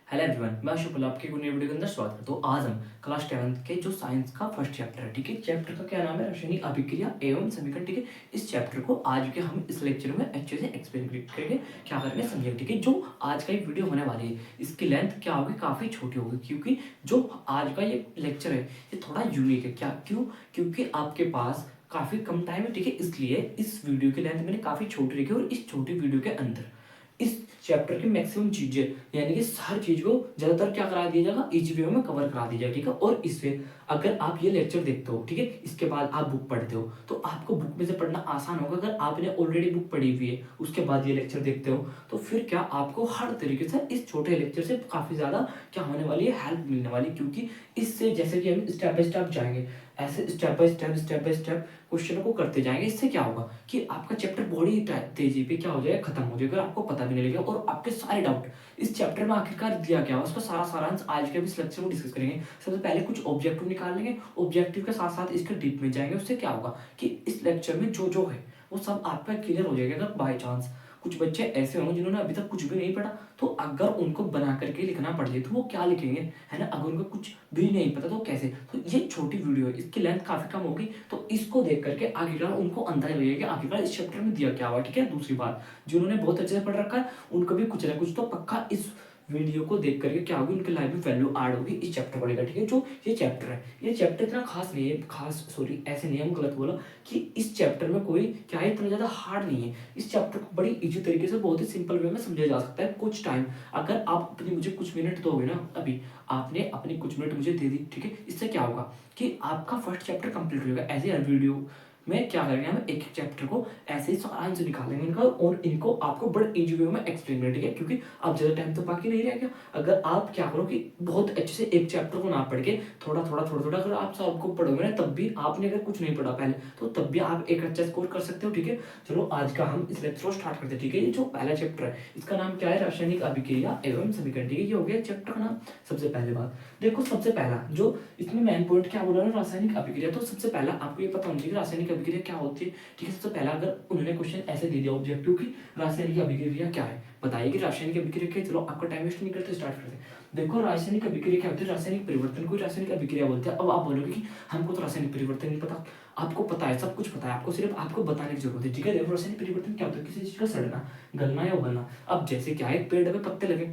Hello everyone, मैं शुक्ला आपके नई वीडियो के अंदर स्वागत करता हूँ। आज हम क्लास 11th के जो साइंस का फर्स्ट चैप्टर है, ठीक है। चैप्टर का क्या नाम है? रासायनिक अभिक्रिया एवं समीकरण, ठीक है। इस चैप्टर को आज के हम इस लेक्चर में अच्छे से एक्सप्लेन करके क्या करेंगे, समझेंगे, ठीक है। जो आज का ये वीडियो होने वाली है, इसकी लेंथ क्या होगी, काफ़ी छोटी होगी, क्योंकि जो आज का ये लेक्चर है ये थोड़ा यूनिक है। क्योंकि आपके पास काफ़ी कम टाइम है, ठीक है। इसलिए इस वीडियो की लेंथ मैंने काफ़ी छोटी रखी है और इस छोटी वीडियो के अंदर इस चैप्टर की मैक्सिमम चीजें यानी कि हर चीज को ज्यादातर क्या करा दिया जाएगा, इजी वे में कवर करा दिया जाएगा, ठीक है। और इससे अगर आप ये लेक्चर देखते हो, ठीक है, इसके बाद आप बुक पढ़ते हो तो आपको बुक में से पढ़ना आसान होगा। अगर आपने ऑलरेडी बुक पढ़ी हुई है उसके बाद ये लेक्चर देखते हो तो फिर क्या आपको हर तरीके से इस छोटे लेक्चर से काफी ज्यादा क्या होने वाली है, हेल्प मिलने वाली। क्योंकि इससे जैसे कि हम स्टेप बाय स्टेप जाएंगे, ऐसे स्टेप बाय स्टेप क्वेश्चनों को करते जाएंगे, इससे क्या होगा कि आपका चैप्टर बड़ी तेजी पे क्या हो जाएगा, खत्म हो जाएगा, आपको पता भी नहीं लगेगा। और आपके सारे डाउट इस चैप्टर में आखिरकार दिया गया उसका सारा सारांश आज के इस लेक्चर में डिस्कस करेंगे। सबसे पहले कुछ ऑब्जेक्टिव निकाल लेंगे, ऑब्जेक्टिव के साथ साथ इसके डीप में जाएंगे। उससे क्या होगा कि इस लेक्चर में जो जो है वो सब आपका क्लियर हो जाएगा। अगर बाई चांस कुछ बच्चे ऐसे होंगे जिन्होंने अभी तक कुछ भी नहीं पढ़ा, तो अगर उनको बना करके लिखना पड़ जाए तो वो क्या लिखेंगे, है ना। अगर उनको कुछ भी नहीं पता तो कैसे। तो ये छोटी वीडियो है, इसकी लेंथ काफी कम होगी, तो इसको देख करके आखिरकार उनको अंदाजा लगेगा कि आखिरकार इस चैप्टर में दिया क्या हुआ, ठीक है। दूसरी बात, जिन्होंने बहुत अच्छे से पढ़ रखा है उनको भी कुछ ना कुछ तो पक्का इस वीडियो को देख करके क्या होगी, उनके लाइफ में वैल्यू ऐड होगी इस चैप्टर पढ़ेगा, ठीक है। जो ये चैप्टर है, ये चैप्टर इतना खास नहीं है, ऐसे नहीं, हम गलत बोला कि इस चैप्टर में कोई क्या है इतना ज्यादा हार्ड नहीं है। इस चैप्टर को बड़ी इजी तरीके से बहुत ही सिंपल वे में समझा जा सकता है। कुछ टाइम अगर आप अपनी मुझे कुछ मिनट दोगे ना, अभी आपने अपनी कुछ मिनट मुझे दे दी, ठीक है, इससे क्या होगा कि आपका फर्स्ट चैप्टर कंप्लीट होगा। ऐसे हर वीडियो में क्या करेंगे, हम एक एक चैप्टर को ऐसे ही आंसर निकालेंगे इनका और इनको आपको बड़े इजी वे में एक्सप्लेन करेंगे, ठीक है। क्योंकि अब ज्यादा टाइम तो बाकी नहीं रह गया। अगर आप क्या करो कि बहुत अच्छे से एक चैप्टर को ना पढ़ के थोड़ा अगर आप सबको पढ़ोगे ना, तब भी आपने अगर कुछ नहीं पढ़ा पहले तो तब भी आप एक अच्छा स्कोर कर सकते हो, ठीक है। चलो आज का हम इस लेक्चर को स्टार्ट करते हैं, ठीक है। ये जो पहला चैप्टर है इसका नाम क्या है, रासायनिक अभिक्रिया एवं समीकरण, ठीक है। ये हो गया चैप्टर का नाम। सबसे पहले बात देखो, सबसे पहला जो इसमें मेन पॉइंट क्या बोला ना, रासायनिक अभिक्रिया। तो सबसे पहला आपको ये पता होना चाहिए कि रासायनिक अभिक्रिया क्या होती है, ठीक है। सबसे पहला अगर उन्होंने क्वेश्चन ऐसे दे दिया ऑब्जेक्टिव की रासायनिक अभिक्रिया क्या है, बताइए कि रासायनिक अभिक्रिया क्या है। चलो आपका टाइम वेस्ट नहीं करते, स्टार्ट करते हैं। देखो रासायनिक अभिक्रिया क्या होती है, रासायनिक परिवर्तन को रासायनिक अभिक्रिया बोलते हैं। अब आप बोलोगे कि हमको तो रासायनिक परिवर्तन नहीं पता। आपको पता है, सब कुछ पता है, आपको सिर्फ आपको बताने की जरूरत है, ठीक है। देखो रासायनिक परिवर्तन क्या होता है, किसी चीज का सड़ना, गलना या उगलना। अब जैसे क्या है, पेड़ पे पत्ते लगे,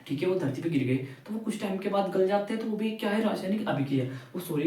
ठीक है, वो धरती पे गिर गए तो वो कुछ टाइम के बाद गल जाते हैं, तो वो भी क्या है, रासायनिक अभिक्रिया।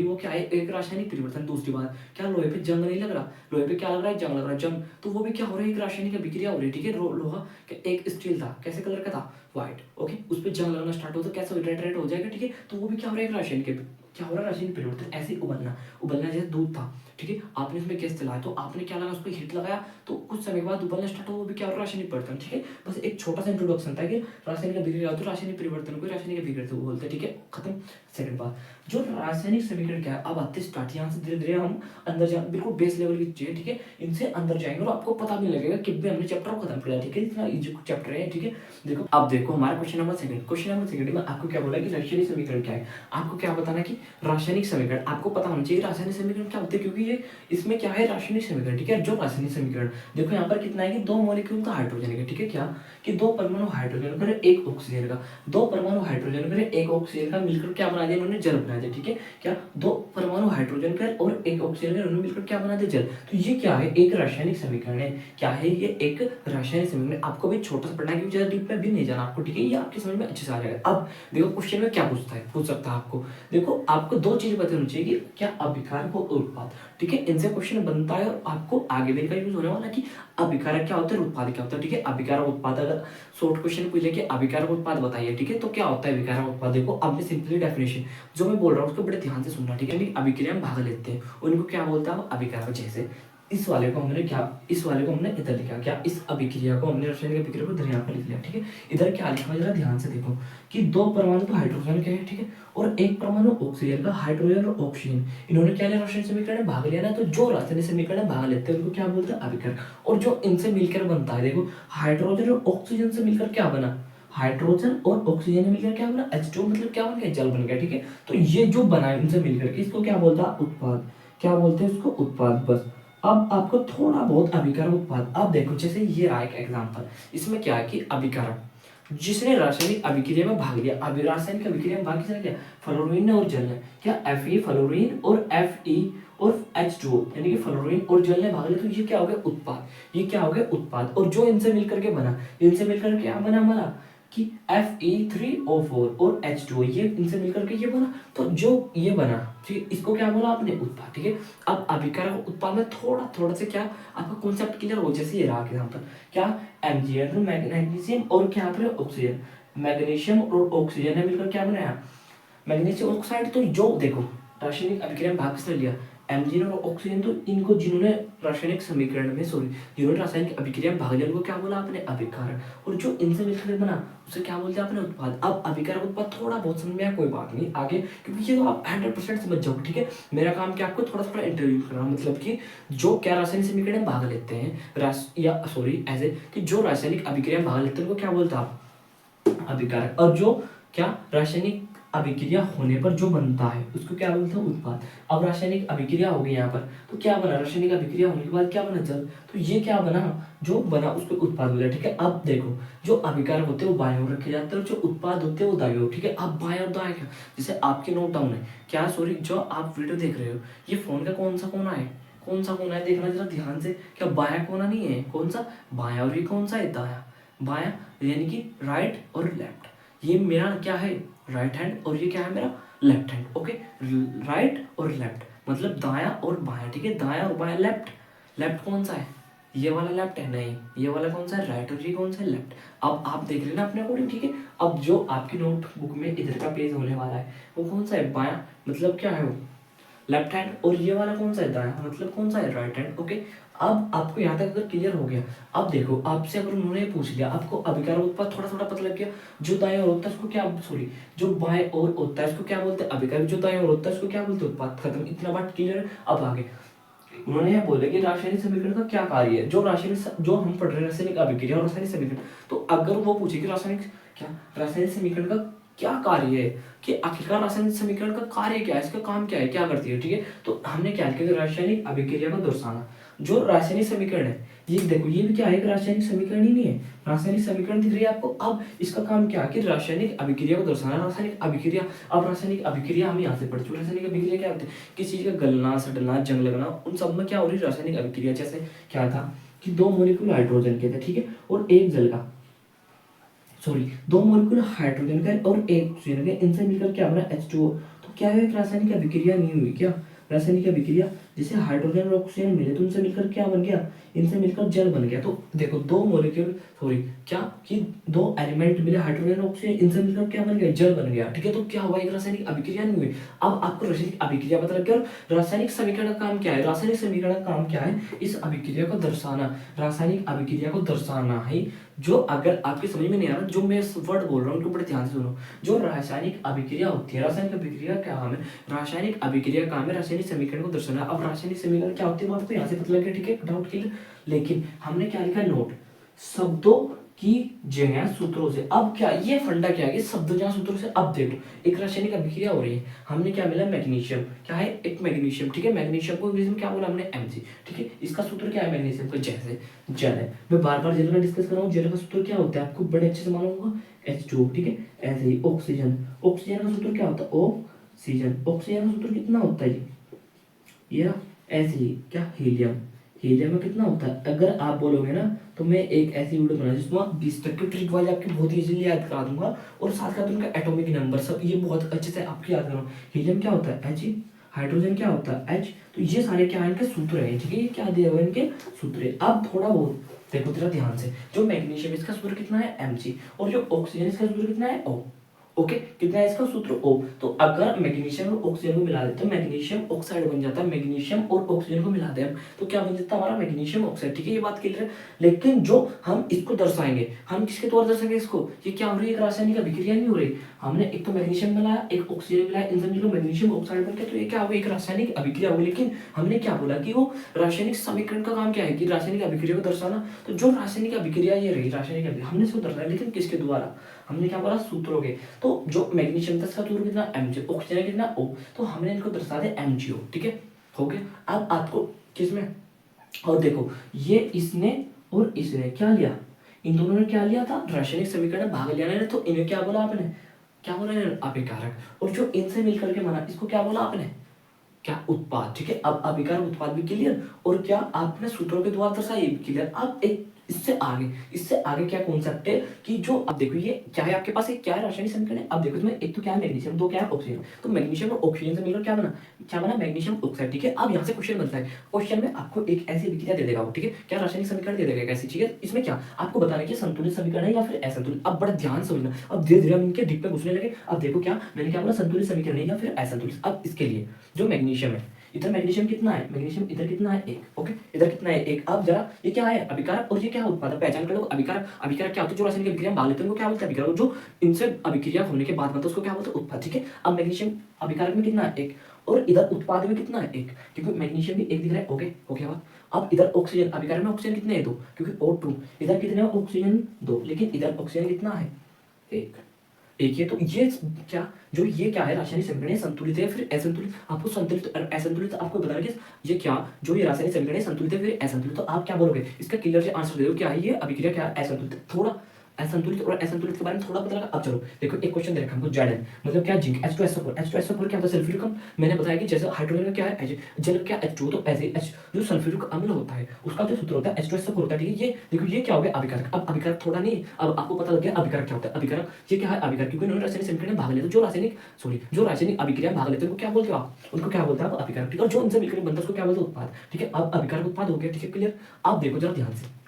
वो क्या है, एक रासायनिक परिवर्तन। दूसरी बात, क्या लोहे पे जंग नहीं लग रहा, लोहे पे क्या लग रहा है, जंग लग रहा है, जंग, तो वो भी क्या हो रहा है, एक रासायनिक अभिक्रिया हो रही है, ठीक है। लोहा एक स्टील था, कैसे कलर का था, व्हाइट, ओके, उस पर जंग लगना स्टार्ट हो तो कैसे रेड रेड हो जाएगा, ठीक है। तो वो भी क्या हो रहा है, एक रासायनिक क्या हो रहा है, रासायनिक परिवर्तन। ऐसे उबलना, उबलना जैसे दूध था, ठीक है, आपने उसमें गैस चलाया तो आपने क्या लगा, उस पर हीट लगाया तो कुछ समय के बाद उबलना स्टार्ट हो, वो भी क्या हो रहा है, रासायनिक परिवर्तन, ठीक है। बस एक छोटा सा इंट्रोडक्शन था कि रासायनिक अभिक्रिया तो रासायनिक परिवर्तन को रासायनिक अभिक्रिया बोलते हैं, ठीक है, खत्म। सेकंड बात, जो रासायनिक समीकरण क्या है, अब आते स्टार्ट यहाँ से धीरे धीरे हम अंदर जा, बिल्कुल बेस लेवल की चीजें, ठीक है, इनसे अंदर जाएंगे और आपको पता भी लगेगा कि भी हमने चैप्टर को खत्म किया, ठीक है। इतना इजी चैप्टर है, ठीक है। देखो अब देखो हमारा क्वेश्चन नंबर सेकंड में आपको क्या बोला कि रासायनिक समीकरण क्या है। आपको क्या बताना कि रासायनिक समीकरण आपको पता होना चाहिए रासायनिक समीकरण क्या होते हैं, क्योंकि ये इसमें क्या है, रासायनिक समीकरण, ठीक है। जो रासायनिक समीकरण देखो यहाँ पर कितना है कि दो मॉलिक्यूल का हाइड्रोजन है, ठीक है, क्या कि दो परमाणु हाइड्रोजन का एक ऑक्सीजन का, दो परमाणु हाइड्रोजन का एक ऑक्सीजन का मिलकर क्या बना दिया उन्होंने, जल बना दिया, ठीक है। क्या दो परमाणु हाइड्रोजन का और एक ऑक्सीजन का उन्होंने मिलकर क्या बना दिया, जल। तो ये क्या है, एक रासायनिक समीकरण है। क्या है ये, एक रासायनिक समीकरण। आपको भी छोटा सा पढ़ना है क्योंकि ज्यादा डीप में भी नहीं जाना आपको, ठीक है। ये आपकी समझ में अच्छे से आ जाएगा। अब देखो क्वेश्चन में क्या पूछ सकता है आपको। देखो आपको दो चीजें पता होनी चाहिए कि क्या अभिकारक और उत्पाद, ठीक है। इनसे क्वेश्चन बनता है और आपको आगे भी इनका यूज होने वाला है कि अभिकारक क्या होता है, उत्पाद क्या होता है, ठीक है। अभिकारक उत्पाद अगर शॉर्ट क्वेश्चन पूछ ले कि अभिकारक उत्पाद बताइए, ठीक है, तो क्या होता है अभिकारक उत्पाद। देखो अब मैं सिंपली डेफिनेशन जो मैं बोल रहा हूँ उसको बड़े ध्यान से सुनना, ठीक है। अभिक्रिया में भाग लेते हैं उनको क्या बोलता है, अभिकारक। जैसे इस वाले को हमने इधर लिखा, क्या इस अभिक्रिया को हमने रासायनिक अभिक्रिया को इधर यहाँ पर लिख लिया, ठीक है। इधर क्या लिखा है जरा ध्यान से देखो कि दो परमाणु तो हाइड्रोजन के हैं, ठीक है, और एक परमाणु ऑक्सीजन का, हाइड्रोजन और ऑक्सीजन इन्होंने क्या लिया, रासायनिक समीकरण में भाग लिया ना, तो जो रासायनिक समीकरण में भाग लेते हैं उनको क्या बोलते हैं, अभिकारक। और जो इनसे मिलकर बनता है, देखो हाइड्रोजन और ऑक्सीजन से मिलकर क्या बना, हाइड्रोजन और ऑक्सीजन मिलकर क्या बना, H2, मतलब क्या बन गया, जल बन गया, ठीक है। तो ये जो बना इनसे मिलकर के इसको क्या बोलता है, उत्पाद। क्या बोलते हैं इसको, उत्पाद। बस अब आपको थोड़ा बहुत अभिकारक उत्पाद, अब देखो जैसे ये रहा एक एग्जांपल, इसमें क्या है कि अभिकारक जिसने रासायनिक अभिक्रिया में भाग लिया। अभी रासायनिक अभिक्रिया में भाग किसने लिया? फ्लोरीन ने और जल ने। क्या Fe फ्लोरीन और Fe और H2O यानी कि फ्लोरीन और जल ने भाग लिया, तो ये क्या हो गया? उत्पाद। ये क्या हो गया? उत्पाद। और जो इनसे मिलकर के बना, इनसे मिलकर के क्या बना हमारा कि Fe3O4 और H2O, ये इनसे मिलकर के ये बना। तो जो ये बना, ठीक, इसको क्या बोला आपने? उत्पाद। ठीक है। अब अभिकारक उत्पाद में थोड़ा से क्या आपका कॉन्सेप्ट क्लियर हो, जैसे ये रहा यहाँ पर क्या Mgn मैग्नीशियम और क्या पर ऑक्सीजन, मैग्नीशियम और ऑक्सीजन ने मिलकर क्या बनाया? Magnesium oxide. तो जो देखो रासायनिक अभिक्रिया में भाग किसने लिया? एमजीन और ऑक्सीजन। तो इनको जिन्होंने रासायनिक समीकरण में जिन्होंने रासायनिक अभिक्रिया में भाग लिया, उनको क्या बोला आपने? अभिकारक। और जो इनसे मिलकर बना उसे क्या बोलते हैं आपने? उत्पाद। अब अभिकारक उत्पाद थोड़ा बहुत समझ में आया, कोई बात नहीं आगे, क्योंकि ये तो आप 100% समझ जाओ। ठीक है। मेरा काम क्या आपको थोड़ा थोड़ा इंटरव्यू करना, मतलब कि जो क्या रासायनिक समीकरण में भाग लेते हैं ऐसे कि जो रासायनिक अभिक्रिया में भाग लेते हैं उनको क्या बोलते हैं आप? अभिकारक। और जो क्या रासायनिक अभिक्रिया होने पर जो बनता है उसको क्या बोलते हैं? उत्पाद। अब रासायनिक अभिक्रिया हो गई यहाँ पर, तो क्या बना? रासायनिक अभिक्रिया होने के बाद क्या बना? जल। तो ये क्या बना? जो बना उसको उत्पाद बोला। ठीक है। अब देखो जो अभिकारक होते हैं वो बाएं ओर रखे जाते हैं और जो उत्पाद होते हैं वो दाएं ओर। ठीक है। अब बाएं और दाएं क्या, जैसे आपके नोट डाउन है क्या, सॉरी जो आप वीडियो देख रहे हो, ये फोन का कौन सा कोना है? कौन सा कोना है देखना जरा ध्यान से। क्या बायां कोना नहीं है? कौन सा? बायां। और ये कौन सा है? दायां। बायां यानी कि राइट और लेफ्ट। ये मेरा क्या है? Right hand. और ये क्या है? मेरा लेफ्ट हैंड। ओके। राइट और लेफ्ट मतलब दायां और बायां। ठीक है। दायां और बायां। लेफ्ट, लेफ्ट कौन सा है? ये वाला लेफ्ट है? नहीं, ये वाला कौन सा है? राइट। और ये कौन सा है? लेफ्ट। अब आप देख रहे हैं ना अपने अकॉर्डिंग। ठीक है। अब जो आपकी नोटबुक में इधर का पेज होने वाला है वो कौन सा है? बायां मतलब क्या है वो? Left hand. और ये वाला कौन सा है? दायां मतलब कौन सा है? Right hand. ओके। अब आपको यहाँ तक अगर क्लियर हो गया, अब देखो आपसे अगर उन्होंने पूछ लिया, आपको अभिकारक उत्पाद थोड़ा थोड़ा पता लग गया। जो दाएं ओर होता है उसको क्या, सॉरी जो बाएं ओर होता है उसको क्या बोलते हैं? अभिकारक। जो दाएं ओर होता है उसको क्या बोलते हैं? उत्पाद। खत्म। इतना बात क्लियर है। अब आगे उन्होंने यह बोला कि रासायनिक समीकरण का क्या कार्य है। जो हम पढ़ रहे हैं रासायनिक अभिक्रिया और रासायनिक समीकरण, तो अगर वो पूछे कि रासायनिक समीकरण का क्या कार्य है, कि आखिरकार रासायनिक समीकरण का कार्य क्या है, इसका काम क्या है, क्या करती है। ठीक है। तो हमने क्या किया कि रासायनिक अभिक्रिया को दर्शाना। जो रासायनिक समीकरण है, ये देखो ये भी क्या है? एक रासायनिक समीकरण ही नहीं है, रासायनिक समीकरण दिख रही है आपको। अब इसका काम क्या है कि रासायनिक अभिक्रिया को दर्शाना। रासायनिक अभिक्रिया, अब रासायनिक अभिक्रिया हम यहाँ से पढ़ चुके। रासायनिक अभिक्रिया क्या होती है? किसी चीज का गलना, सड़ना, जंग लगना, उन सब में क्या हो रही है? रासायनिक अभिक्रिया। जैसे क्या था कि 2 मॉलिक्यूल हाइड्रोजन के थे, ठीक है, और एक जल का, सॉरी 2 मॉलिक्यूल हाइड्रोजन का और एक ऑक्सीजन का, इनसे मिलकर क्या बना? H2O। तो क्या है? एक रासायनिक अभिक्रिया नहीं हुई क्या? रासायनिक अभिक्रिया, जैसे हाइड्रोजन और ऑक्सीजन मिले तो उनसे मिलकर क्या बन गया? इनसे मिलकर जल बन गया। तो देखो 2 मॉलिक्यूल, सॉरी क्या कि 2 एलिमेंट मिले हाइड्रोजन और ऑक्सीजन, इनसे मिलकर क्या बन गया? जल बन गया। ठीक है। तो क्या हुआ? एक रासायनिक अभिक्रिया नहीं हुई। अब आपको रासायनिक अभिक्रिया पता लग गया। रासायनिक समीकरण का काम क्या है? रासायनिक समीकरण का काम क्या है? इस अभिक्रिया को दर्शाना। रासायनिक अभिक्रिया को दर्शाना है। जो अगर आपके समझ में नहीं आ रहा, जो मैं वर्ड बोल रहा हूँ उनको बड़े ध्यान से सुनो। जो रासायनिक अभिक्रिया होती है, रासायनिक अभिक्रिया क्या काम है? रासायनिक अभिक्रिया काम है रासायनिक समीकरण को दर्शाना। अब रासायनिक समीकरण क्या होती है वो आपको यहाँ से पता लग गया। ठीक है। Doubt clear. लेकिन हमने क्या लिखा? नोट शब्दों की जगह सूत्रों से। अब क्या ये फंडा क्या है कि शब्दों जगह सूत्रों से। अब देखो एक रासायनिक अभिक्रिया हो रही है, हमने क्या मिला? मैग्नीशियम। क्या है? एक मैग्नीशियम। ठीक है। मैग्नीशियम को इंग्लिश में क्या बोला हमने? Mg। ठीक है। इसका सूत्र क्या है? मैग्नीशियम का जैसे जल है। मैं बार बार जल का डिस्कस कर रहा हूँ। जल का सूत्र क्या होता है आपको बड़े अच्छे से मालूम होगा? H2O। ठीक है। ऐसे ही ऑक्सीजन, ऑक्सीजन का सूत्र क्या होता है? ऑक्सीजन। ऑक्सीजन का सूत्र कितना होता है? ये ऐसे ही क्या? हीलियम। हीलियम में कितना होता है? अगर आप बोलोगे ना तो मैं एक ऐसी वीडियो बना जिसमें 20 तक की ट्रिक वाली आपकी बहुत इजीली याद करा दूंगा, और साथ साथ उनका एटॉमिक नंबर सब ये बहुत अच्छे से आपकी याद करो। हीलियम क्या होता है? H। हाइड्रोजन क्या होता है? H। तो ये सारे क्या है? इनके सूत्र है। ठीक है। ये क्या दिया हुआ है? इनके सूत्र है। अब थोड़ा बहुत देखो जरा ध्यान से। जो मैग्नीशियम इसका सूत्र कितना है? Mg। और जो ऑक्सीजन इसका सूत्र कितना है? O। ओके। कितना है इसका सूत्र? O। तो अगर मैग्नीशियम और ऑक्सीजन को मिला देते तो मैग्नीशियम ऑक्साइड बन जाता है। मैग्नीशियम और ऑक्सीजन को मिला दे हम तो क्या बन जाता है? हमारा मैग्नीशियम ऑक्साइड। ठीक है। ये बात क्लियर है। लेकिन जो हम इसको दर्शाएंगे, हम किसके द्वारा दर्शाएंगे इसको? ये क्या हो रही है? एक रासायनिक अभिक्रिया नहीं हो रही। हमने एक तो मैग्नीशियम मिलाया, एक ऑक्सीजन मिलाया, इनसे मिलो मैग्नीशियम ऑक्साइड बन गया, तो ये क्या हो? एक रासायनिक अभिक्रिया होगी। लेकिन हमने क्या बोला कि वो रासायनिक समीकरण का काम क्या है? कि रासायनिक अभिक्रिया को दर्शाना। तो जो रासायनिक अभिक्रिया ये रही रासायनिक अभिक्रिया, हमने इसको दर्शाया, लेकिन किसके द्वारा? हमने क्या बोला? सूत्रों के। तो जो मैग्नीशियम था इसका सूत्र कितना? Mg। ऑक्सीजन कितना? O। तो हमने इनको दर्शा दिया MgO। ठीक है। हो गया। अब आपको किसमें, और देखो ये इसने और इसने क्या लिया? इन दोनों ने क्या लिया था, रासायनिक समीकरण में भाग लिया ना, तो इन्हें क्या बोला आपने, क्या बोला अभिकारक। और जो इनसे मिलकर के बना इसको क्या बोला आपने, क्या उत्पाद। ठीक है, अब अभिकारक उत्पाद भी क्लियर, और क्या आपने सूत्रों के द्वारा दर्शाया ये भी क्लियर। अब एक इससे आगे क्या कॉन्सेप्ट है कि जो अब देखो ये क्या है आपके पास, एक क्या है रासायनिक समीकरण है। अब देखो इसमें एक तो क्या है मैग्नीशियम, दो क्या है ऑक्सीजन, तो मैग्नीशियम और ऑक्सीजन से मिलकर क्या बना मैग्नीशियम ऑक्साइड। ठीक है, अब यहाँ से क्वेश्चन बनता है, क्वेश्चन में आपको एक ऐसी अभिक्रिया दे देगा वो, ठीक है, क्या रासायनिक समीकरण दे देगा ऐसी। ठीक है, इसमें क्या आपको बताना कि संतुलित समीकरण है या फिर असंतुलित। अब बड़ा ध्यान से समझना, अब धीरे धीरे हम इनके डीप पे घुसने लगे। अब देखो क्या मैंने क्या बोला, संतुलित समीकरण है या फिर असंतुलित। अब इसके लिए जो मैग्नीशियम है, इधर मैग्नीशियम कितना है, मैग्नीशियम इधर कितना है, एक। ओके, इधर कितना है, एक। अब जरा ये क्या है अभिकारक और ये क्या है उत्पादक, पहचान कर लो। अभिकारक क्या होता है, जो रासायनिक अभिक्रिया में भाग लेते हैं उनको क्या बोलते हैं अभिकारक, जो इनसे अभिक्रिया होने के बाद बनता है उसको क्या बोलते हैं उत्पाद। ठीक है, अब मैग्नीशियम अभिकारक में कितना है, एक, और इधर उत्पाद में कितना है, एक, क्योंकि मैग्नीशियम भी एक दिख रहा है। ओके, हो गया बात। अब इधर ऑक्सीजन अभिकारक में ऑक्सीजन कितने हैं, दो, क्योंकि O2। इधर कितने ऑक्सीजन, दो, लेकिन इधर ऑक्सीजन कितना है, एक। एक है, तो ये क्या, जो ये क्या है रासायनिक समीकरण है, संतुलित है फिर असंतुलित। आपको संतुलित और असंतुलित आपको बताना कि ये क्या, जो ये रासायनिक समीकरण है संतुलित है फिर असंतुलित, तो आप क्या बोलोगे इसका क्लियर से आंसर दे दो, क्या है ये अभिक्रिया, क्या है असंतुलित। थोड़ा असंतुलित और असंतुलित के बारे में थोड़ा पता लगा। अब चलो देखो एक क्वेश्चन दे रखा हमको, Zn मतलब क्या, जिंक H2SO4। H2SO4 क्या होता है, सल्फ्यूरिक अम्ल। मैंने बताया कि जैसे हाइड्रोजन में क्या है जल क्या H2, तो ऐसे H जो सल्फ्यूरिक अम्ल होता है उसका जो सूत्र होता है H2SO4 होता है। ठीक है, ये देखो ये क्या हो गया अभिकारक। अब अभिकारक थोड़ा नहीं, अब आपको पता लग गया अभिकारक क्या होता है। अभिकारक ये क्या है अभिकारक, क्योंकि उन्होंने रासायनिक समीकरण में भाग लेते हैं, जो रासायनिक अभिक्रिया में भाग लेते हैं उनको क्या बोलते हो आप, उनको क्या बोलते हैं आप अभिकारक। ठीक है, और जो उनसे मिलकर बनता है उसको क्या बोलते हैं उत्पाद। ठीक है, अब अभिकारक उत्पाद हो गया। ठीक है, क्लियर। अब देखो जरा ध्यान से,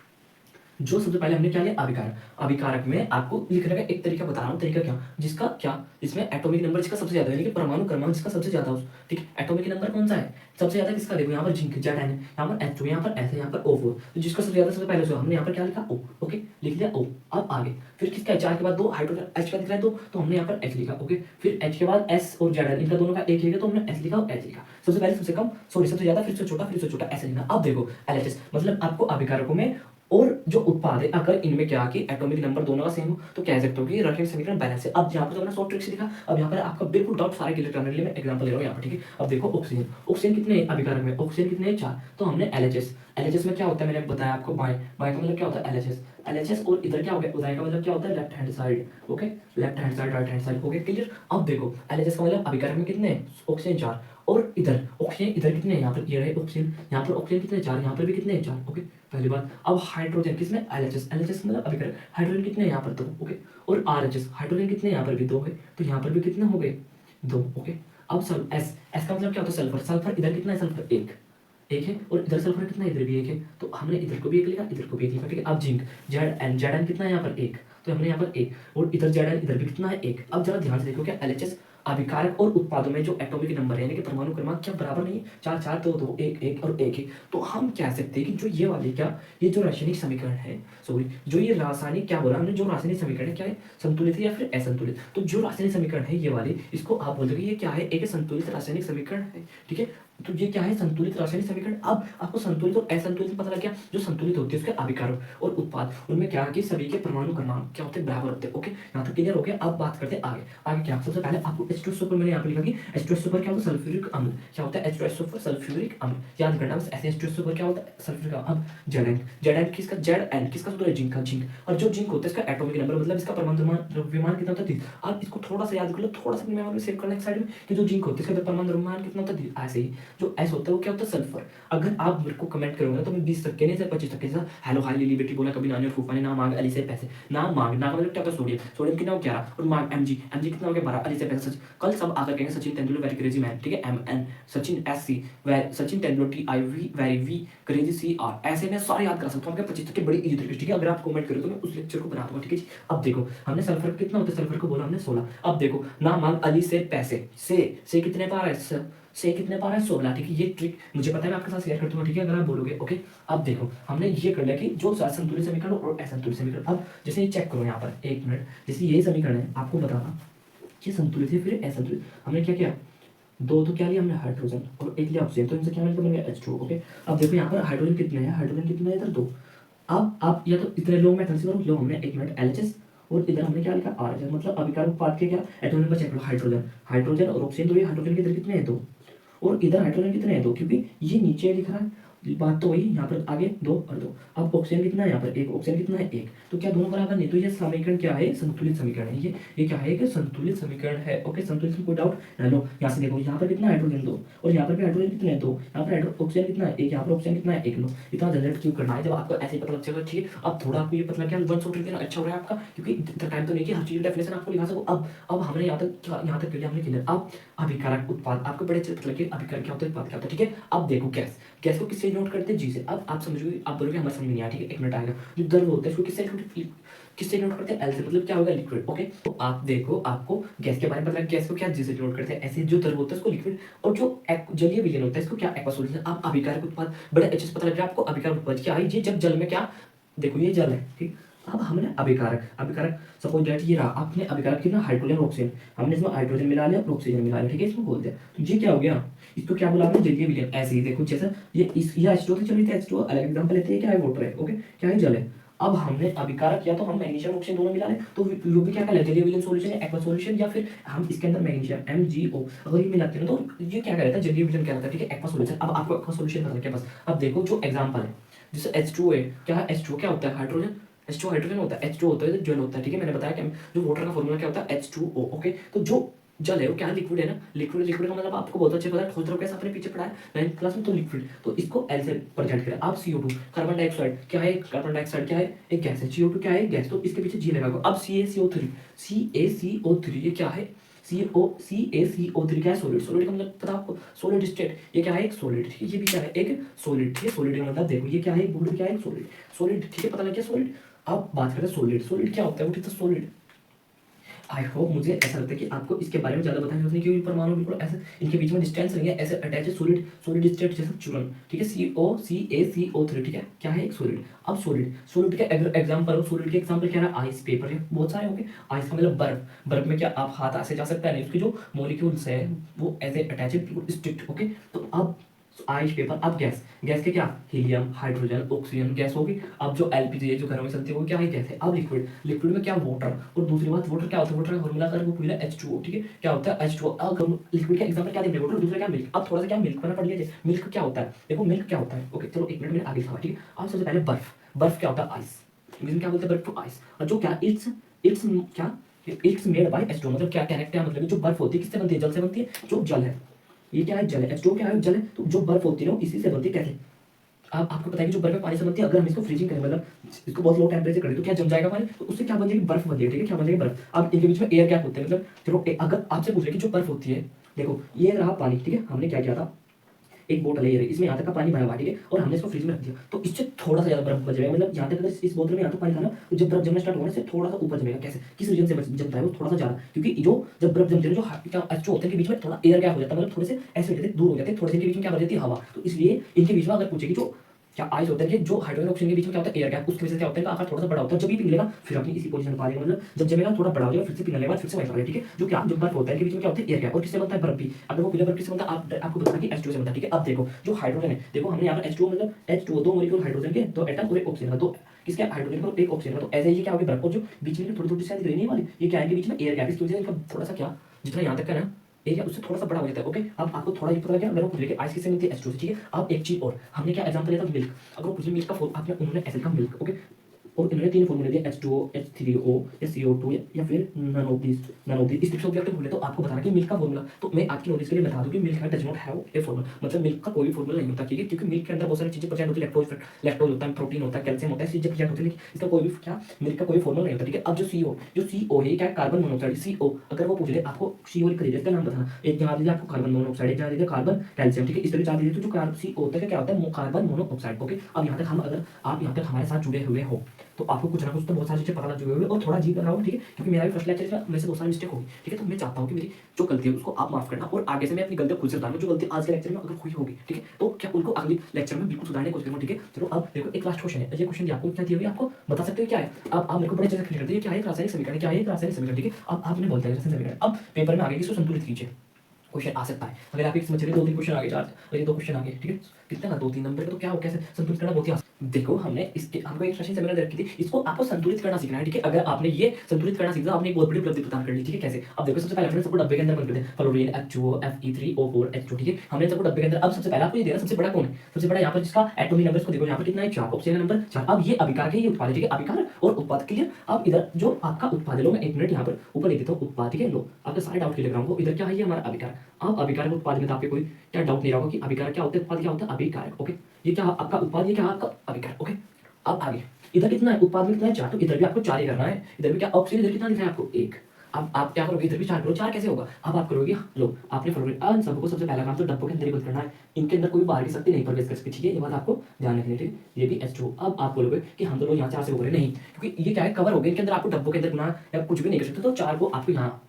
जो सबसे पहले हमने क्या लिया अभिकारक। अभिकारक में आपको लिखने का एक तरीका बता रहा हूँ, तरीका क्या, जिसका क्या इसमें एटॉमिक नंबर जिसका सबसे ज्यादा है, यानी कि परमाणु क्रमांक जिसका सबसे ज्यादा है। ठीक है, एटॉमिक नंबर कौन सा है सबसे ज्यादा किसका, देखो यहाँ पर जिंक Zn है, यहाँ पर H2, यहाँ पर S है, यहाँ पर O4, तो जिसका सबसे ज्यादा सबसे पहले से हमने यहाँ पर क्या लिखा O। ओके, लिख लिया O। अब आगे फिर किसका है, चार के बाद दो, हाइड्रोजन H का दिख रहा है दो, तो हमने यहाँ पर H लिखा। ओके, फिर H के बाद S और Zn, इनका दोनों का एक लिखा, तो हमने S लिखा और H लिखा। सबसे पहले सबसे कम, सॉरी सबसे ज्यादा, फिर से छोटा, फिर से छोटा, ऐसे लिखना। अब देखो LHS मतलब आपको अभिकारकों में और जो उत्पाद है, अगर इनमें क्या कि एटॉमिक नंबर दोनों का सेम हो तो कह सकते हो कि रासायनिक समीकरण बैलेंस है। अब यहाँ पर तो मैंने शॉर्ट ट्रिक से दिखा, अब यहाँ पर आपका बिल्कुल डाउट सारे क्लियर करने के लिए मैं एग्जांपल ले रहा हूँ यहाँ पर। ठीक है, अब देखो ऑक्सीजन कितने हैं अभिकारक में, ऑक्सीजन कितने हैं, चार, तो हमने LHS में क्या होता है मैंने बताया आपको, बाय का मतलब क्या होता है LHS, और इधर क्या हो गया उदाय का मतलब क्या होता है left hand side. Okay, left hand side right hand side हो गया, क्लियर। अब देखो LHS का मतलब अभिकारक में कितने हैं, ऑक्सीजन चार, और इधर ऑक्सीजन इधर कितने हैं, यहाँ पर ये रहे ऑक्सीजन, यहाँ पर ऑक्सीजन कितने चार, यहाँ पर भी कितने हैं चार। ओके, पहली बात। अब हाइड्रोजन किसमें LHS मतलब अभिकारक, हाइड्रोजन कितने हैं यहाँ पर दो। ओके, और RHS हाइड्रोजन कितने यहाँ पर भी दो है, तो यहाँ पर भी कितने हो गए दो। ओके, अब सब S का मतलब क्या होता है सल्फर इधर कितना है, सल्फर एक है, और इधर सल्फर कितना है, इधर भी एक है, तो हमने इधर को भी एक लिखा, इधर को भी एक लिखा। ठीक है, अब जिंक Zn कितना है यहाँ पर एक, तो हमने यहाँ पर एक, और इधर Zn इधर भी कितना है एक। अब जरा ध्यान से देखो क्या LHS अभिकारक और उत्पादों में जो एटॉमिक नंबर है यानी कि परमाणु क्रमांक क्या बराबर नहीं है, चार चार दो दो एक एक और एक, तो हम कह सकते हैं कि जो ये वाले क्या, ये जो रासायनिक समीकरण है, सॉरी जो ये रासायनिक क्या बोला हमने, जो रासायनिक समीकरण है क्या है संतुलित है या फिर असंतुलित। तो जो रासायनिक समीकरण है ये वाले, इसको आप बोल दोगे ये क्या है, एक संतुलित रासायनिक समीकरण है। ठीक है, तो ये क्या है संतुलित रासायनिक समीकरण। अब आपको संतुलित और असंतुलित पता लग गया, जो संतुलित होती है उसके अभिकारक और उत्पाद, उनमें क्या है कि सभी के परमाणु क्रमांक क्या होते हैं बराबर होते हैं। ओके, यहाँ तक क्लियर हो गया। अब बात करते हैं आगे क्या, सबसे पहले आपको H2SO4 मैंने यहाँ पे लिखा कि H2SO4 क्या होता है सल्फ्यूरिक अम्ल, क्या होता है H2SO4 सल्फ्यूरिक अम्ल, याद करना बस ऐसे। H2SO4 क्या होता है सल्फ्यूरिक अम्ल। अब Zn किसका सूत्र है, जिंक का, जिंक, और जो जिंक होता है इसका एटॉमिक नंबर मतलब इसका परमाणु द्रव्यमान कितना होता है 30। आप इसको थोड़ा सा याद कर लो, थोड़ा सा मेमोरी में सेव करना एक साइड में, कि जो जिंक होता है इसका परमाणु द्रव्यमान कितना होता है, ऐसे ही जो S होता है वो क्या होता है सल्फर। अगर आप मेरे को कमेंट करोगे तो मैं 20 तक के नहीं से 25 तक के साथ, हेलो हाय लिली बेटी बोला कभी नानी और फूफा ने, ना मांग अली से पैसे, ना मांग, ना का मतलब क्या होता है सोडियम कितना हो 11, और मांग mg कितना हो गया 12, अली से पैसे सच। कल सब आकर कहेंगे Sachin Tendulkar very crazy man. ठीक है, MN Sachin SC Sachin Tendulkar TIV very we crazy CR, ऐसे मैं सारे याद कर सकता हूँ 25 तक के बड़ी इजी तरीके। ठीक है, अगर आप कमेंट करो तो मैं उस लेक्चर को बना दूंगा। ठीक है, अब देखो हमने सल्फर कितना होता है, सल्फर को बोला हमने 16। अब देखो ना मांग अली से पैसे, से कितने पार है, से कितने पार है 16। ठीक है, ये ट्रिक मुझे पता है, मैं आपके साथ शेयर कर दूंगा। ठीक है, अगर आप बोलोगे। ओके, अब देखो हमने ये कर लिया कि जो संतुलित समीकरण और असंतुलित समीकरण। अब जैसे ये चेक करो यहाँ पर एक मिनट, जैसे ये समीकरण है आपको बताना ये संतुलित है फिर असंतुलित। हमने क्या किया, दो तो क्या लिया हमने हाइड्रोजन और एक लिया ऑक्सीजन, तो इनसे क्या मिलकर H2। ओके, अब देखो यहाँ पर हाइड्रोजन कितने हैं, हाइड्रोजन कितने हैं इधर दो। अब आप या तो इतने लोग मेथड से करो, लो हमने एक मिनट LHS और इधर हमने क्या लिखा RHS, मतलब अभिकारक पार्ट के क्या एटॉमिक नंबर चेक करो, हाइड्रोजन और ऑक्सीजन, तो ये हाइड्रोजन के इधर कितने हैं दो, और इधर हाइड्रोजन कितने हैं दो, क्योंकि ये नीचे लिख रहा है बात तो वही, यहाँ पर आगे 2 और 2। अब ऑक्सीजन कितना है यहाँ पर 1, ऑक्सीजन कितना है 1, तो क्या दोनों बराबर नहीं, तो ये समीकरण क्या है, संतुलित समीकरण है। ये क्या है कि संतुलित समीकरण है। ओके, संतुलित में कोई डाउट ना लो। यहाँ से देखो, यहाँ पर कितना हाइड्रोजन 2 और यहाँ पर भी हाइड्रोजन कितने हैं 2, यहाँ पर ऑक्सीजन कितना है 1, यहाँ पर ऑक्सीजन कितना है 1। लो, इतना जनरेट क्यों करना है जब आपको ऐसे ही पता लग जाएगा। ठीक है, अब थोड़ा आपको ये पता लग गया, वन शॉट देना अच्छा हो रहा है आपका, क्योंकि इतना टाइम तो नहीं कि हर चीज डेफिनेशन आपको लिखा सको। अब हमने यहाँ तक क्लियर, हमने क्लियर। अब अभिकारक उत्पाद आपको बड़े अच्छे लगे, अभिकारक क्या होता है, उत्पाद क्या होता है। ठीक है, अब देखो गैस, गैस को किससे नोट करते हैं, जी से। अब आप समझोगे, आप बोलोगे हमारे समझ में नहीं आया। ठीक है, 1 मिनट आएगा। जो द्रव होता है इसको किससे नोट करते हैं, एल से, मतलब क्या होगा, लिक्विड। ओके, तो आप देखो, आपको गैस के बारे में पता है, गैस को क्या जी से नोट करते हैं, ऐसे जो द्रव होता है उसको लिक्विड, और जो जलीय विलयन होता है इसको क्या, एक्वा सॉल्यूशन। आप अभिकारक उत्पाद बड़े अच्छे से पता लग रहा है आपको। अभिकारक उत्पाद क्या है, ये जब जल में क्या, देखो ये जल है। ठीक, अब हमने अभिकारक सपोज दैट ये रहा, आपने अभिकारक कितना, हाइड्रोजन ऑक्सीजन, हमने इसमें हाइड्रोजन मिला लिया और ऑक्सीजन मिला लिया। ठीक है, इसमें बोल दिया, तो ये क्या हो गया, इसको क्या बोला आपने, जलीय विलयन। ऐसे ही देखो, जैसा ये H2O से चल रही थी, H2O अलग एग्जांपल लेते हैं, क्या है, वाटर है। ओके, क्या है, जल है। अब हमने अभिकारक किया तो हम मैग्नीशियम ऑक्सीजन दोनों मिला लें, तो वो भी क्या कहलाता है, जलीय विलयन सॉल्यूशन या एक्वा सॉल्यूशन, या फिर हम इसके अंदर मैग्नीशियम MgO अगर ये मिलाते हैं तो ये क्या कहलाता है, जलीय विलयन कहलाता है। ठीक है, एक्वा सॉल्यूशन। अब आपको एक्वा सॉल्यूशन पता है बस। अब देखो जो एग्जांपल है, जैसे H2O है, क्या है, H2O क्या होता है, हाइड्रोजन। H2 हाइड्रोजन होता है, H2 होता है तो जल होता है। ठीक है, मैंने बताया कि जो वाटर का फॉर्मूला क्या होता है, H2O। ओके, तो जो जल है वो क्या है, लिक्विड है ना। लिक्विड का मतलब आपको बहुत अच्छे पता है, ठोस द्रव कैसे आपने पीछे पढ़ा है 9th क्लास में, तो लिक्विड, तो इसको एल से प्रेजेंट करें। आप CO2 कार्बन डाइऑक्साइड क्या है, कार्बन डाइऑक्साइड क्या है, एक गैस है। CO2 क्या है, गैस, तो इसके पीछे जी लगा। अब CaCO3 ये क्या है, CaCO3 क्या है, सॉलिड का मतलब पता आपको, सॉलिड स्टेट, ये क्या है, एक सॉलिड। ठीक है, ये भी क्या है, एक सॉलिड। ठीक है, सॉलिड का मतलब देखो ये क्या है, बुल्ड क्या है, सॉलिड। ठीक है, पता लग गया सॉलिड। अब बात करते हैं सॉलिड क्या होता है, वो ठीक है, सॉलिड। आई होप, मुझे ऐसा लगता है कि आपको इसके बारे में ज़्यादा बताने की जरूरत नहीं, क्योंकि परमाणु बिल्कुल ऐसे इनके बीच में डिस्टेंस नहीं है, ऐसे अटैच है, सॉलिड स्टेट जैसे चूर्ण। ठीक है, CaCO3 ठीक है, क्या है, एक सॉलिड। अब सॉलिड के एग्जांपल, सॉलिड के एग्जांपल क्या है, आइस, पेपर है, बहुत सारे होंगे। आइस का मतलब बर्फ में क्या आप हाथ ऐसे जा सकता है नहीं, उसके जो मॉलिक्यूल्स है वो ऐसे अटैच है, बिल्कुल स्ट्रिक्ट। ओके, तो अब आइस, पेपर। अब गैस के क्या, हीलियम, हाइड्रोजन, ऑक्सीजन गैस होगी। अब जो LPG है जो घरों में चलती है वो क्या है, गैस है। अब लिक्विड में क्या, वाटर। और दूसरी बात, वाटर क्या होता है, वाटर का फॉर्मूला अगर वो पूरा H2O। ठीक है, क्या होता है, H2O। अब लिक्विड के एग्जांपल क्या देंगे, वाटर, दूसरा क्या, मिल्क। अब थोड़ा सा क्या, मिल्क बना पड़ गया, मिल्क क्या होता है, देखो मिल्क क्या होता है। ओके, चलो 1 मिनट में आगे दिखावा। ठीक है, अब सबसे पहले बर्फ क्या होता है, आइस। इंग्लिश में क्या बोलते हैं, बर्फ को आइस। और जो क्या, इट्स मेड बाय H2O, मतलब क्या करेक्ट है, मतलब जो बर्फ होती है किससे बनती है, जल से बनती है। जो जल है, ये क्या है, जल है। H2O क्या है, जल है। तो जो बर्फ होती है ना इसी से बनती है, कैसे, आपको पता है कि जो बर्फ है पानी से बनती है। अगर हम इसको फ्रीजिंग करें, मतलब इसको बहुत लो टेम्परेचर करें, तो क्या जम जाएगा पानी, तो उससे क्या बन जाएगी, बर्फ बन जाएगी। ठीक है, क्या बन जाएगी, बर्फ। अब इनके बीच में एयर गैप होते हैं, मतलब चलो अगर आपसे पूछ रहे कि जो बर्फ होती है, देखो ये रहा पानी। ठीक है, हमने क्या किया था, एक बोतल है ये, इसमें यहाँ तक का पानी भरा हुआ। ठीक है, और हमने इसको फ्रिज में रख दिया, तो इससे थोड़ा सा ज्यादा बर्फ बच जाएगा। मतलब यहाँ तक अगर इस बोतल में यहाँ तक पानी था ना, तो जब बर्फ जमना स्टार्ट होगा, इससे थोड़ा सा ऊपर जमेगा। कैसे, किस रीजन से जमता है वो, थोड़ा सा ज्यादा, क्योंकि जो जब बर्फ जमती है, जो H2O होते हैं के बीच में थोड़ा एयर गैप हो जाता है, मतलब थोड़े से ऐसे हो जाते हैं, दूर हो जाते हैं, थोड़े से इनके बीच में क्या बच जाती है, हवा। तो इसलिए इनके बीच में अगर पूछेगी जो क्या आइस होता है कि जो हाइड्रोजन ऑक्सीजन के बीच में क्या होता है, एयर गैप, उसकी वजह से क्या होता है, आकार थोड़ा सा बड़ा होता है। जब ये पिघलेगा फिर अपनी इसी पोजीशन पर आ जाएगा, मतलब जब जमेगा थोड़ा बड़ा हो जाएगा, फिर से पिघलने के बाद फिर से वहीं पर आ जाएगा। ठीक है, जो क्या, जो बर्फ होता है इनके बीच में क्या होता है, एयर गैप। और किससे बनता है, बर्फ भी। अगर वो पिघला बर्फ किससे बनता है, आपको बताना कि H2O से बनता है। ठीक है, अब देखो जो हाइड्रोजन है, देखो हमने यहाँ पर H2O मतलब H2O, 2 मॉलिक्यूल हाइड्रोजन के, 2 एटम और 1 ऑक्सीजन का, तो किसके, हाइड्रोजन का और 1 ऑक्सीजन का। तो ऐसे ही क्या होगी, बर्फ। और जो बीच में थोड़ी थोड़ी सी ग्रेनी वाली, ये क्या है, इनके बीच में एयर गैप, इसकी वजह से इनका थोड़ा सा क्या, जितना यहाँ तक का ना एरिया उससे थोड़ा सा बड़ा हो जाता है। ओके, अब आपको थोड़ा ये पता लगा, अगर वो पूछ ले आइस किससे मिलती है, H2O से। ठीक है, अब एक चीज और, हमने क्या एग्जांपल लिया था, मिल्क। अगर वो पूछ ले मिल्क का आपने, उन्होंने ऐसे लिखा मिल्क। ओके, और इन्होंने 3 फॉर्मूले दिए, H2O, H3O या CO2 या फिर नन ऑफ दिस। इस टाइप से ऑब्जेक्ट बोले तो आपको बताना कि मिल्क का फॉर्मूला। तो मैं आपकी नॉलेज के लिए बता दूं कि milk does not have a formula, मतलब मिल्क का कोई फॉर्मूला नहीं होता। ठीक है, क्योंकि मिल्क के अंदर बहुत सारी चीजें प्रेजेंट होती है, लैक्टोज होता है, प्रोटीन होता है, कैल्शियम होता है, चीजें प्रेजेंट होती है, लेकिन इसका कोई भी क्या, मिल्क का कोई फॉर्मूला नहीं होता। ठीक है, अब जो CO है क्या है, कार्बन मोनोऑक्साइड। CO अगर वो पूछ ले आपको CO लिख दीजिए, इसका नाम बताना। एक यहाँ दीजिए आपको कार्बन मोनोऑक्साइड, एक यहाँ दीजिए कार्बन कैल्शियम। ठीक है, इस तरह चार दीजिए, तो जो CO होता है क्या होता है, कार्बन मोनोऑक्साइड। ओके, अब यहाँ तक हम, अगर आप यहाँ तक हमारे साथ जुड़े हुए हो तो आपको कुछ ना कुछ तो बहुत सारी चीजें पता लग चुकी होगी, और थोड़ा अजीब लग रहा हो। ठीक है, क्योंकि मेरा भी फर्स्ट लेक्चर में से बहुत सारी मिस्टेक होगी। ठीक है, तो मैं चाहता हूँ कि मेरी जो गलती है उसको आप माफ करना, और आगे से मैं अपनी गलतियां खुद से सुधारूंगा। जो गलती आज के लेक्चर में अगर हुई होगी, ठीक है, तो क्या उनको अगले लेक्चर में बिल्कुल सुधारने की कोशिश करूंगा। ठीक है, चलो अब देखो एक लास्ट क्वेश्चन है, ये क्वेश्चन आपको क्या दी हुई, आपको बता सकते हो क्या है। अब आप मेरे को बड़े अच्छे से क्लियर कर दीजिए, क्या है रासायनिक समीकरण, क्या है रासायनिक समीकरण। ठीक है, अब आपने बोलते हैं रासायनिक समीकरण। अब पेपर में आगे इसको संतुलित कीजिए। क्वेश्चन आ सकता है। अगर आप एक समझ रहे 2-3 क्वेश्चन आगे, 4 और ये 2 क्वेश्चन आगे, ठीक है? कितना ना 2-3 नंबर का तो क्या हो, कैसे संतुलित करना बहुत ही आसान। देखो हमने इसके हमको एक सेशन सेमिनार दे रखी थी, इसको आपको संतुलित करना सीखना है, ठीक है? अगर आपने ये संतुलित करना सीख लिया, आपने एक बहुत बड़ी उपलब्धि प्रदान कर ली, ठीक है? कैसे? अब देखो सबसे पहले हमने सबको डब्बे के अंदर बंद कर दिया, फ्लोरीन H2O Fe3O4 H2, ठीक है? हमने सबको डब्बे के अंदर, अब सबसे पहले आपको ये देना सबसे बड़ा कौन है? सबसे बड़ा यहाँ पर जिसका एटॉमिक नंबर, इसको देखो यहाँ पर कितना है, 4, ऑप्शन नंबर 4। अब ये अभिकारक है, ये उत्पाद है, ठीक है? अभिकारक और उत्पाद, क्लियर? अब इधर जो आपका उत्पाद है, लो मैं 1 मिनट यहाँ पर ऊपर लिख देता हूँ उत्पाद, ठीक है? लो आपके सारे डाउट क्लियर कराऊंगा। इधर क्या है, ये हमारा अभिकारक। अब अभिकारक उत्पाद में तो आपके कोई क्या डाउट नहीं रहा होगा कि अभिकारक क्या होता है, उत्पाद क्या होता है, अभिकारक, ओके? ये क्या आपका उत्पाद, ये क्या आपका अभिकारक, ओके? अब आगे इधर कितना है, उत्पाद में कितना है, 4, तो इधर भी आपको 4 ही करना है। इधर भी क्या ऑप्शन, इधर कितना दिख रहा है आपको, 1। अब आप क्या करोगे, इधर भी 4 करो, 4 कैसे होगा? अब आप करोगे, लो आपने फ्लोरीन, अब सबको सबसे पहला काम तो डब्बों के अंदर ही बंद करना है, इनके अंदर कोई बाहर की शक्ति नहीं प्रवेश कर सकती, ठीक है? ये बात आपको ध्यान रखनी है, ठीक है? ये भी H2। अब आप बोलोगे कि हम तो लोग यहाँ 4 से हो रहे नहीं, क्योंकि ये क्या है, कवर हो गए, इनके अंदर आपको डब्बों के अंदर गुना या कुछ भी नहीं कर सकते, तो 4 को आपको यहाँ,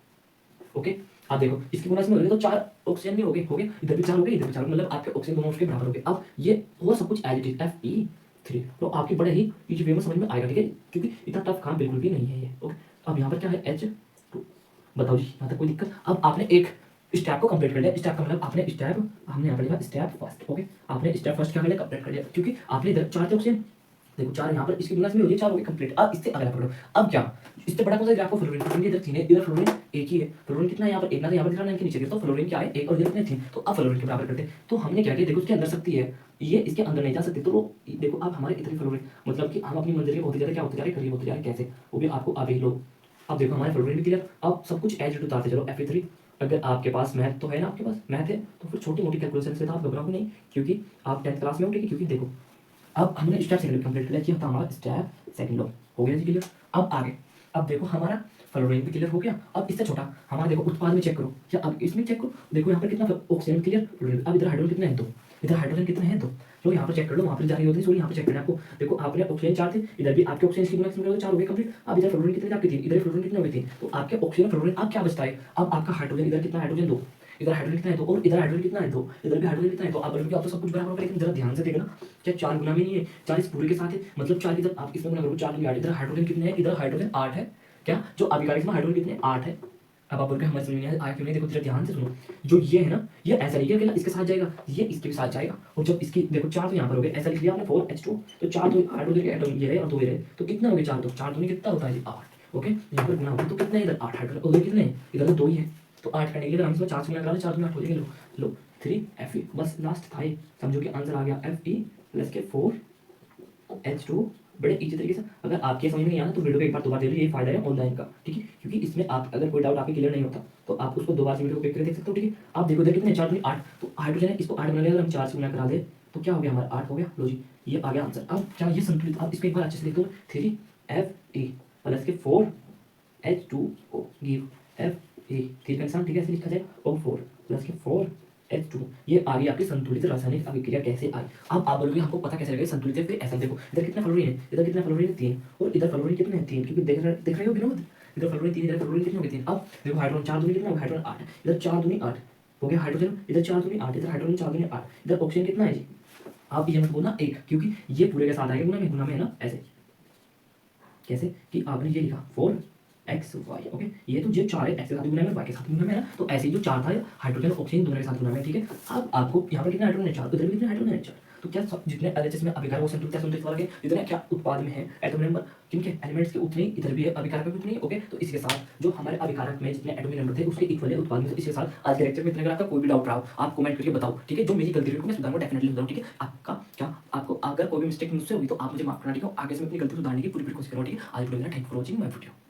ओके? आप देखो इसकी गुना इसमें हो गई तो 4 ऑक्सीजन भी हो गए, इधर भी 4 हो गए, इधर भी 4, मतलब आपके ऑक्सीजन दोनों उसके बराबर हो गए। अब ये वो सब कुछ एज इट इज Fe3, तो आपकी बड़े ही इजी वे में समझ में आएगा, ठीक है? क्योंकि इतना टफ काम बिल्कुल भी नहीं है ये, ओके? अब यहाँ पर क्या है, H2, बताओ जी यहाँ तक कोई दिक्कत? अब आपने एक स्टेप को कंप्लीट कर लिया, स्टेप का मतलब आपने स्टेप, हमने यहाँ पर लिखा स्टेप फर्स्ट, ओके? आपने स्टेप फर्स्ट क्या कर लिया, कंप्लीट कर लिया, क्योंकि आपने इधर 4 थे ऑक्सीजन, देखो 4 यहाँ पर इसकी गुना इसमें हो गई, 4 हो गई कंप्लीट। अब इससे अगला पकड़ो, अब क्या, इससे बड़ा कौन सा ग्राफ को, फ्लोरीन, फ्लोरीन इधर 3 है, इधर फ्लोरीन 1 ही है, फ्लोरीन कितना है यहाँ पर 1 ना, तो यहाँ पर दिखा रहा है कि नीचे तो फ्लोरीन क्या है 1 और इधर कितने 3, तो अब फ्लोरीन के बराबर करते हैं। तो हमने क्या किया, देखो इसके अंदर शक्ति है, ये इसके अंदर नहीं जा सकती, तो वो देखो अब हमारे इतनी फ्लोरीन, मतलब कि हम अपनी मंजिल के बहुत ज़्यादा क्या होते जा रहे, करीब होते जा रहे, कैसे, वो भी आपको अभी लो। अब देखो हमारे फ्लोरीन भी क्लियर, अब सब कुछ एज इट उतारते चलो, Fe3। अगर आपके पास मैथ तो है ना, आपके पास मैथ है तो फिर छोटी मोटी कैलकुलेशन से तो आप घबराओगे नहीं, क्योंकि आप 10th क्लास में हो, ठीक है? क्योंकि देखो अब हमने स्टेप सेकंड कंप्लीट कर लिया, ये था हमारा स्टेप सेकंड हो गया जी क्लियर। अब आगे, अब देखो हमारा फ्लोरीन भी क्लियर हो गया। अब इससे छोटा हमारा देखो उत्पाद में चेक करो, या अब इसमें चेक करो, देखो यहाँ पर कितना ऑक्सीजन क्लियर, फ्लोरीन। अब इधर हाइड्रोजन कितने हैं, 2, इधर हाइड्रोजन कितने हैं, 2, तो यहाँ पर चेक कर लो, वहाँ पर जारी होती है, सॉरी यहाँ पर चेक करना है आपको। देखो आपने ऑक्सीजन 4 थे, इधर भी आपके ऑक्सीजन की गुना 4 हो गए कंप्लीट। अब इधर फ्लोरीन कितने थे आपके 3, इधर फ्लोरीन कितने हो गए 3, तो आपके ऑक्सीजन फ्लोरीन अब क्या बचता है, अब आपका हाइड्रोजन, इधर कितना हाइड्रोजन 2, इधर हाइड्रोजन कितना है 2, और इधर हाइड्रोजन कितना है 2, इधर भी हाइड्रोजन कितना है, तो आप बोलोगे अब तो सब कुछ बराबर होगा, लेकिन जरा ध्यान से देखना, क्या 4 गुना में नहीं है, 4 इस पूरे के साथ है, मतलब 4 इधर आप इसमें गुना करो, 4 में 8, इधर हाइड्रोजन कितने हैं, इधर हाइड्रोजन 8 है, क्या जो अभिकारक में हाइड्रोजन कितने 8 है। अब आप बोलोगे हमें समझ नहीं आया क्यों नहीं, देखो जरा ध्यान से सुनो, जो ये है ना, ये ऐसा लिखिए अकेला इसके साथ जाएगा, ये इसके भी साथ जाएगा, और जब इसकी देखो 4 तो यहाँ पर हो गए, ऐसा लिख लिया आपने 4H2, तो 4 तो हाइड्रोजन के एटम ये रहे और 2 ये रहे, तो कितना हो गया 4, तो 4 दूनी कितना होता है जी 8, ओके? यहाँ पर गुना होगा तो कितना है, इधर 8 हाइड्रोजन, उधर कितने हैं, इधर तो 2 ही है, तो 8 करने के लिए हम इसमें 4 से गुना करा लें, 4 गुना 8 हो जाएगा, लो 3Fe, बस लास्ट था ये, समझो कि आंसर आ गया Fe प्लस के 4H2। बड़े इजी तरीके से, अगर आपके समझ में नहीं आना तो वीडियो को एक बार दोबारा देख लो, ये फायदा है ऑनलाइन का, ठीक है? क्योंकि इसमें आप अगर कोई डाउट आपके क्लियर नहीं होता तो आप उसको दोबारा से वीडियो को देख करके देख सकते हो, ठीक है? आप देखो इधर कितने 4 दूनी 8, तो हाइड्रोजन है, इसको 8 बना लिया, अगर हम 4 से गुना करा दे तो क्या हो गया हमारा 8 हो गया, लो जी ये आ गया आंसर। अब क्या ये संतुलित, आप इसको एक बार अच्छे से लिख दो, 3Fe प्लस के 4H2O गिव Fe, 3 का निशान, ठीक है? ऐसे लिखा जाए, और 4 प्लस के 4H2, ये आ गई आपकी संतुलित रासायनिक अभिक्रिया कैसे आई। अब आप बोलोगे हमको पता कैसे लगेगा संतुलित है, फिर ऐसा देखो, इधर कितना फ्लोरीन है, इधर कितना फ्लोरीन है 3, और इधर फ्लोरीन कितने हैं 3, क्योंकि देख रहे हो विनोद, इधर फ्लोरीन 3, इधर फ्लोरीन कितने हो गए 3। अब देखो हाइड्रोजन 4 दूनी कितना हो गया, हाइड्रोजन 8, इधर 4 दूनी 8 हो गया हाइड्रोजन, इधर 4 दूनी 8, इधर हाइड्रोजन 4 दूनी 8, इधर ऑक्सीजन कितना है जी, आप ये मत बोलना 1, क्योंकि ये पूरे के साथ आएगा गुना में है ना, ऐसे कैसे कि आपने ये लिखा 4XY, ओके? ये तो जो 4 है एक्स के साथ गुना में, वाई के साथ गुना में है ना, तो ऐसे ही जो 4 था हाइड्रोजन ऑक्सीजन दोनों के साथ गुना में, ठीक है? अब आपको यहाँ पर कितना हाइड्रोजन है 4, उधर भी कितना हाइड्रोजन है 4, तो क्या जितने एलएचएस में अभिकारक वो संतुलित वाले जितने क्या उत्पाद में है एटॉमिक नंबर किनके एलिमेंट्स के उतने इधर भी है, अभिकारक भी उतने ही, ओके? तो इसके साथ जो हमारे अभिकारक में जितने एटॉमिक नंबर थे उसके इक्वल है उत्पाद में, तो इसके साथ आज के लेक्चर में इतना, अगर आपका कोई भी डाउट रहा हो आप कमेंट करके बताओ, ठीक है? जो मेरी गलती रही मैं सुधारूंगा, डेफिनेटली सुधारूंगा, ठीक है? आपका क्या, आपको अगर कोई भी मिस्टेक मुझसे हुई तो आप मुझे माफ करना, ठीक है? आगे से मैं अपनी गलती सुधारने की पूरी कोशिश करूँगा, ठीक है? आज वीडियो में thank you for watching my video.